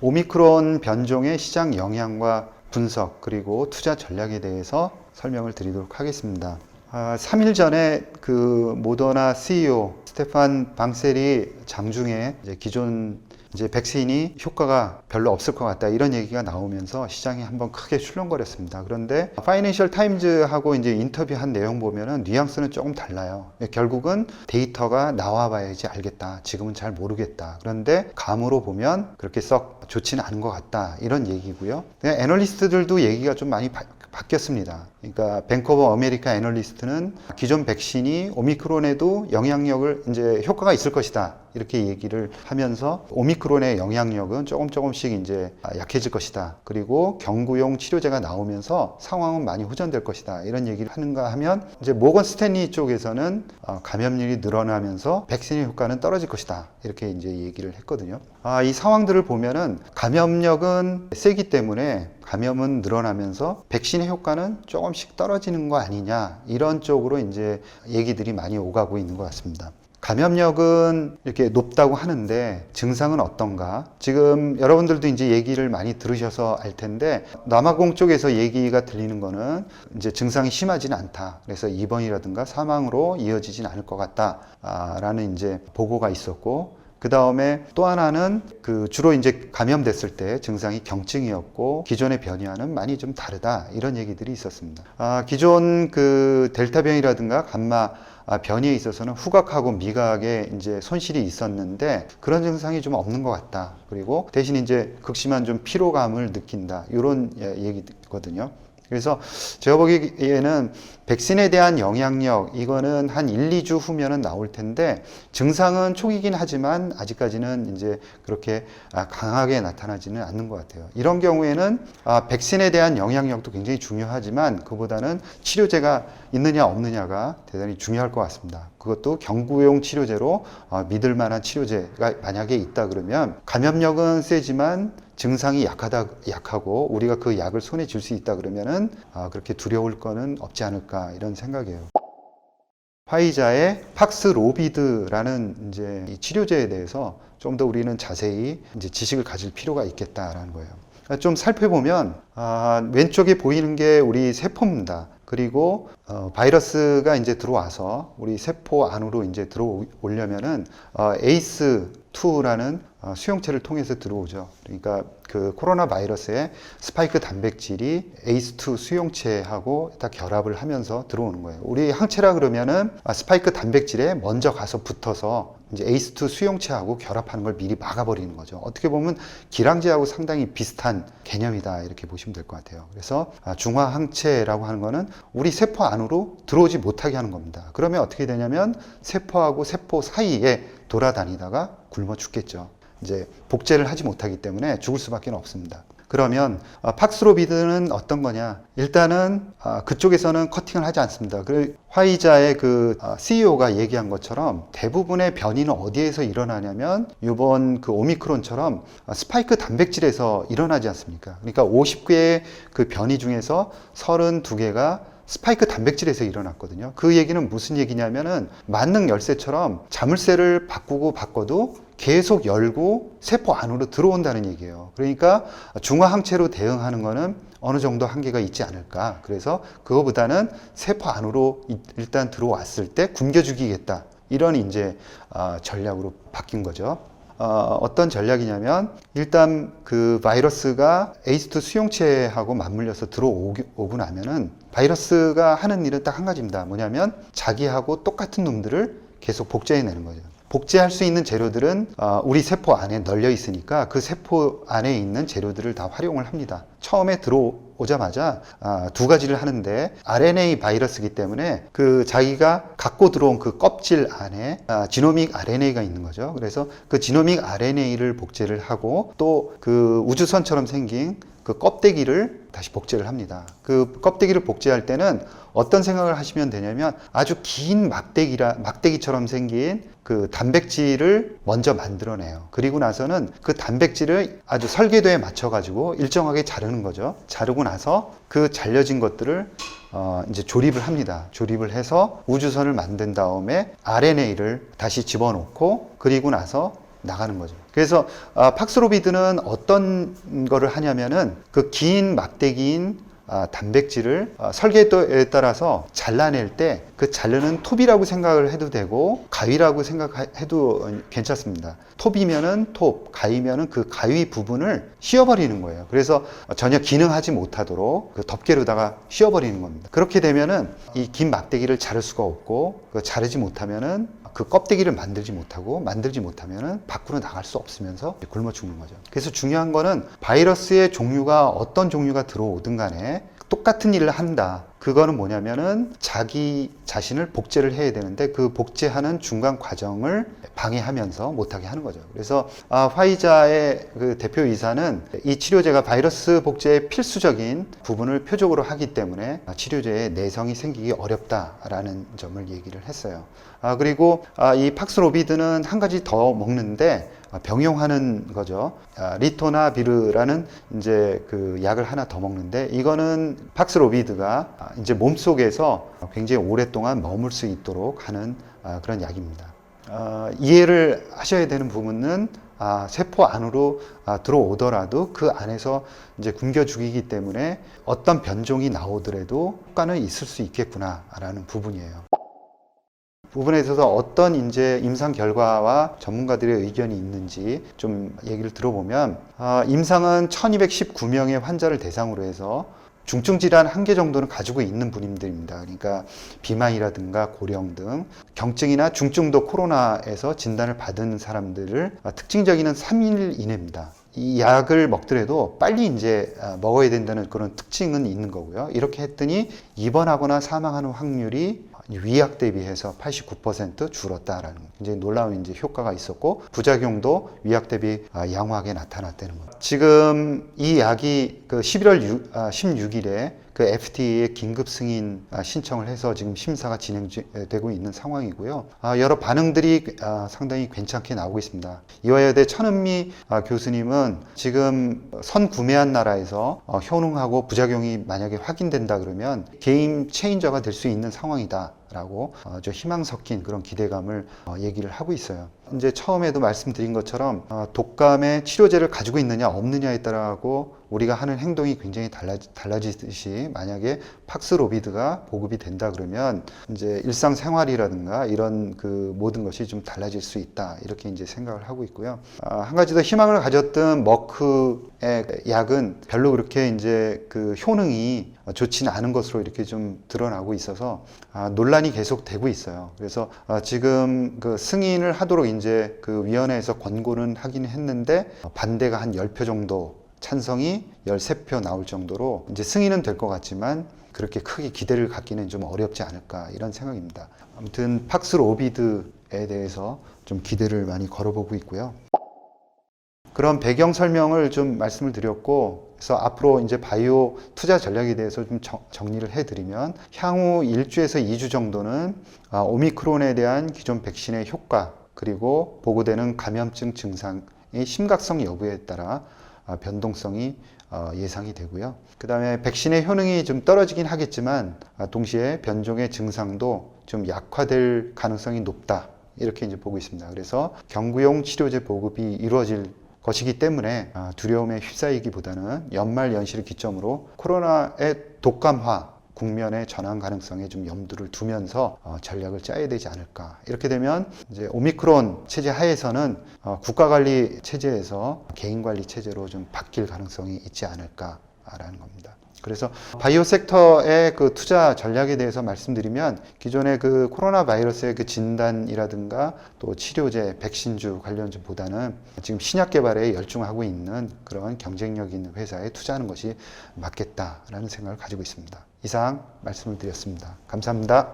오미크론 변종의 시장 영향과 분석 그리고 투자 전략에 대해서 설명을 드리도록 하겠습니다. 3일 전에 그 모더나 CEO 스테판 방셀이 장중에 이제 기존 백신이 효과가 별로 없을 것 같다 이런 얘기가 나오면서 시장이 한번 크게 출렁거렸습니다. 그런데 파이낸셜 타임즈하고 이제 인터뷰한 내용 보면은 뉘앙스는 조금 달라요. 결국은 데이터가 나와봐야지 알겠다. 지금은 잘 모르겠다. 그런데 감으로 보면 그렇게 썩 좋지는 않은 것 같다. 이런 얘기고요. 애널리스트들도 얘기가 좀 많이 바뀌었습니다. 그러니까 뱅크 오브 아메리카 애널리스트는 기존 백신이 오미크론에도 영향력을 이제 효과가 있을 것이다. 이렇게 얘기를 하면서 오미크론의 영향력은 조금씩 이제 약해질 것이다. 그리고 경구용 치료제가 나오면서 상황은 많이 호전될 것이다. 이런 얘기를 하는가 하면 이제 모건 스탠리 쪽에서는 감염률이 늘어나면서 백신의 효과는 떨어질 것이다. 이렇게 이제 얘기를 했거든요. 이 상황들을 보면은 감염력은 세기 때문에 감염은 늘어나면서 백신의 효과는 조금씩 떨어지는 거 아니냐. 이런 쪽으로 이제 얘기들이 많이 오가고 있는 것 같습니다. 감염력은 이렇게 높다고 하는데 증상은 어떤가? 지금 여러분들도 이제 얘기를 많이 들으셔서 알 텐데 남아공 쪽에서 얘기가 들리는 거는 이제 증상이 심하지는 않다. 그래서 입원이라든가 사망으로 이어지진 않을 것 같다. 라는 이제 보고가 있었고 그 다음에 또 하나는 그 주로 이제 감염됐을 때 증상이 경증이었고 기존의 변이와는 많이 좀 다르다 이런 얘기들이 있었습니다. 기존 그 델타 변이라든가 감마 변이에 있어서는 후각하고 미각에 이제 손실이 있었는데 그런 증상이 좀 없는 것 같다. 그리고 대신 이제 극심한 좀 피로감을 느낀다. 이런 얘기거든요. 그래서 제가 보기에는 백신에 대한 영향력 이거는 한 1, 2주 후면은 나올 텐데 증상은 초기긴 하지만 아직까지는 이제 그렇게 강하게 나타나지는 않는 것 같아요. 이런 경우에는 백신에 대한 영향력도 굉장히 중요하지만 그보다는 치료제가 있느냐 없느냐가 대단히 중요할 것 같습니다. 그것도 경구용 치료제로 믿을 만한 치료제가 만약에 있다 그러면 감염력은 세지만 증상이 약하고 우리가 그 약을 손에 쥘 수 있다 그러면은 그렇게 두려울 거는 없지 않을까 이런 생각이에요. 화이자의 팍스로비드라는 이제 이 치료제에 대해서 좀 더 우리는 자세히 이제 지식을 가질 필요가 있겠다라는 거예요. 좀 살펴보면 왼쪽에 보이는 게 우리 세포입니다. 그리고 바이러스가 이제 들어와서 우리 세포 안으로 이제 들어오려면은 ACE2라는 수용체를 통해서 들어오죠. 그러니까 그 코로나 바이러스의 스파이크 단백질이 ACE2 수용체하고 다 결합을 하면서 들어오는 거예요. 우리 항체라 그러면은 스파이크 단백질에 먼저 가서 붙어서 이제 ACE2 수용체하고 결합하는 걸 미리 막아버리는 거죠. 어떻게 보면 기량제하고 상당히 비슷한 개념이다 이렇게 보시면 될 것 같아요. 그래서 중화 항체라고 하는 거는 우리 세포 안으로 들어오지 못하게 하는 겁니다. 그러면 어떻게 되냐면 세포하고 세포 사이에 돌아다니다가 굶어 죽겠죠. 이제 복제를 하지 못하기 때문에 죽을 수밖에 없습니다. 그러면 팍스로비드는 어떤 거냐? 일단은 그쪽에서는 커팅을 하지 않습니다. 그리고 화이자의 그 CEO가 얘기한 것처럼 대부분의 변이는 어디에서 일어나냐면 이번 그 오미크론처럼 스파이크 단백질에서 일어나지 않습니까? 그러니까 50개의 그 변이 중에서 32개가 스파이크 단백질에서 일어났거든요. 그 얘기는 무슨 얘기냐면은 만능 열쇠처럼 자물쇠를 바꿔도 계속 열고 세포 안으로 들어온다는 얘기예요. 그러니까 중화항체로 대응하는 거는 어느 정도 한계가 있지 않을까. 그래서 그거보다는 세포 안으로 일단 들어왔을 때 굶겨 죽이겠다. 이런 이제 전략으로 바뀐 거죠. 어떤 전략이냐면 일단 그 바이러스가 ACE2 수용체하고 맞물려서 들어오고 나면은 바이러스가 하는 일은 딱 한 가지입니다. 뭐냐면 자기하고 똑같은 놈들을 계속 복제해내는 거죠. 복제할 수 있는 재료들은 우리 세포 안에 널려 있으니까 그 세포 안에 있는 재료들을 다 활용을 합니다. 처음에 들어오자마자 두 가지를 하는데 RNA 바이러스이기 때문에 그 자기가 갖고 들어온 그 껍질 안에 지노믹 RNA가 있는 거죠. 그래서 그 지노믹 RNA를 복제를 하고 또 그 우주선처럼 생긴 그 껍데기를 다시 복제를 합니다. 그 껍데기를 복제할 때는 어떤 생각을 하시면 되냐면 아주 긴 막대기처럼 생긴 그 단백질을 먼저 만들어내요. 그리고 나서는 그 단백질을 아주 설계도에 맞춰가지고 일정하게 자르는 거죠. 자르고 나서 그 잘려진 것들을 이제 조립을 합니다. 조립을 해서 우주선을 만든 다음에 RNA를 다시 집어넣고 그리고 나서 나가는 거죠. 그래서 팍스로비드는 어떤 거를 하냐면은 그 긴 막대기인 단백질을 설계도에 따라서 잘라낼 때 그 자르는 톱이라고 생각을 해도 되고 가위라고 생각해도 괜찮습니다. 톱이면은 톱, 가위면은 그 가위 부분을 씌워버리는 거예요. 그래서 전혀 기능하지 못하도록 그 덮개로다가 씌워버리는 겁니다. 그렇게 되면은 이 긴 막대기를 자를 수가 없고 자르지 못하면은 그 껍데기를 만들지 못하면은 밖으로 나갈 수 없으면서 굶어 죽는 거죠. 그래서 중요한 거는 바이러스의 종류가 어떤 종류가 들어오든 간에 똑같은 일을 한다. 그거는 뭐냐면은 자기 자신을 복제를 해야 되는데 그 복제하는 중간 과정을 방해하면서 못하게 하는 거죠. 그래서 화이자의 그 대표이사는 이 치료제가 바이러스 복제의 필수적인 부분을 표적으로 하기 때문에 치료제에 내성이 생기기 어렵다라는 점을 얘기를 했어요. 그리고 이 팍스로비드는 한 가지 더 먹는데 병용하는 거죠. 리토나비르라는 이제 그 약을 하나 더 먹는데 이거는 팍스로비드가 이제 몸속에서 굉장히 오랫동안 머물 수 있도록 하는 그런 약입니다. 이해를 하셔야 되는 부분은 세포 안으로 들어오더라도 그 안에서 이제 굶겨 죽이기 때문에 어떤 변종이 나오더라도 효과는 있을 수 있겠구나라는 부분이에요. 부분에 있어서 어떤 이제 임상 결과와 전문가들의 의견이 있는지 좀 얘기를 들어보면 임상은 1219명의 환자를 대상으로 해서 중증 질환 한 개 정도는 가지고 있는 분들입니다. 그러니까 비만이라든가 고령 등 경증이나 중증도 코로나에서 진단을 받은 사람들을 특징적인 3일 이내입니다. 이 약을 먹더라도 빨리 이제 먹어야 된다는 그런 특징은 있는 거고요. 이렇게 했더니 입원하거나 사망하는 확률이 위약 대비해서 89% 줄었다라는 굉장히 놀라운 이제 효과가 있었고 부작용도 위약 대비 양호하게 나타났다는 거예요. 지금 이 약이 그 11월 16일에 그 FDA에 긴급 승인 신청을 해서 지금 심사가 진행되고 있는 상황이고요. 여러 반응들이 상당히 괜찮게 나오고 있습니다. 이화여대 천은미 교수님은 지금 선구매한 나라에서 효능하고 부작용이 만약에 확인된다 그러면 게임 체인저가 될 수 있는 상황이다. 라고 저 희망 섞인 그런 기대감을 얘기를 하고 있어요. 이제 처음에도 말씀드린 것처럼 독감의 치료제를 가지고 있느냐 없느냐에 따라서 우리가 하는 행동이 굉장히 달라지듯이 만약에 팍스로비드가 보급이 된다 그러면 이제 일상생활이라든가 이런 그 모든 것이 좀 달라질 수 있다 이렇게 이제 생각을 하고 있고요. 한 가지 더 희망을 가졌던 머크의 약은 별로 그렇게 이제 그 효능이 좋지는 않은 것으로 이렇게 좀 드러나고 있어서 논란이 계속 되고 있어요. 그래서 지금 그 승인을 하도록 이제 그 위원회에서 권고는 하긴 했는데 반대가 한 10표 정도 찬성이 13표 나올 정도로 이제 승인은 될 것 같지만 그렇게 크게 기대를 갖기는 좀 어렵지 않을까 이런 생각입니다. 아무튼 팍스로비드에 대해서 좀 기대를 많이 걸어보고 있고요. 그런 배경 설명을 좀 말씀을 드렸고 그래서 앞으로 이제 바이오 투자 전략에 대해서 좀 정리를 해드리면 향후 1주에서 2주 정도는 오미크론에 대한 기존 백신의 효과 그리고 보고되는 감염증 증상의 심각성 여부에 따라 변동성이 예상이 되고요. 그 다음에 백신의 효능이 좀 떨어지긴 하겠지만 동시에 변종의 증상도 좀 약화될 가능성이 높다. 이렇게 이제 보고 있습니다. 그래서 경구용 치료제 보급이 이루어질 것이기 때문에 두려움에 휩싸이기보다는 연말 연시를 기점으로 코로나의 독감화 국면의 전환 가능성에 좀 염두를 두면서 전략을 짜야 되지 않을까. 이렇게 되면 이제 오미크론 체제 하에서는 국가관리 체제에서 개인관리 체제로 좀 바뀔 가능성이 있지 않을까라는 겁니다. 그래서 바이오 섹터의 그 투자 전략에 대해서 말씀드리면 기존의 그 코로나 바이러스의 그 진단이라든가 또 치료제, 백신주 관련주보다는 지금 신약 개발에 열중하고 있는 그런 경쟁력 있는 회사에 투자하는 것이 맞겠다라는 생각을 가지고 있습니다. 이상 말씀을 드렸습니다. 감사합니다.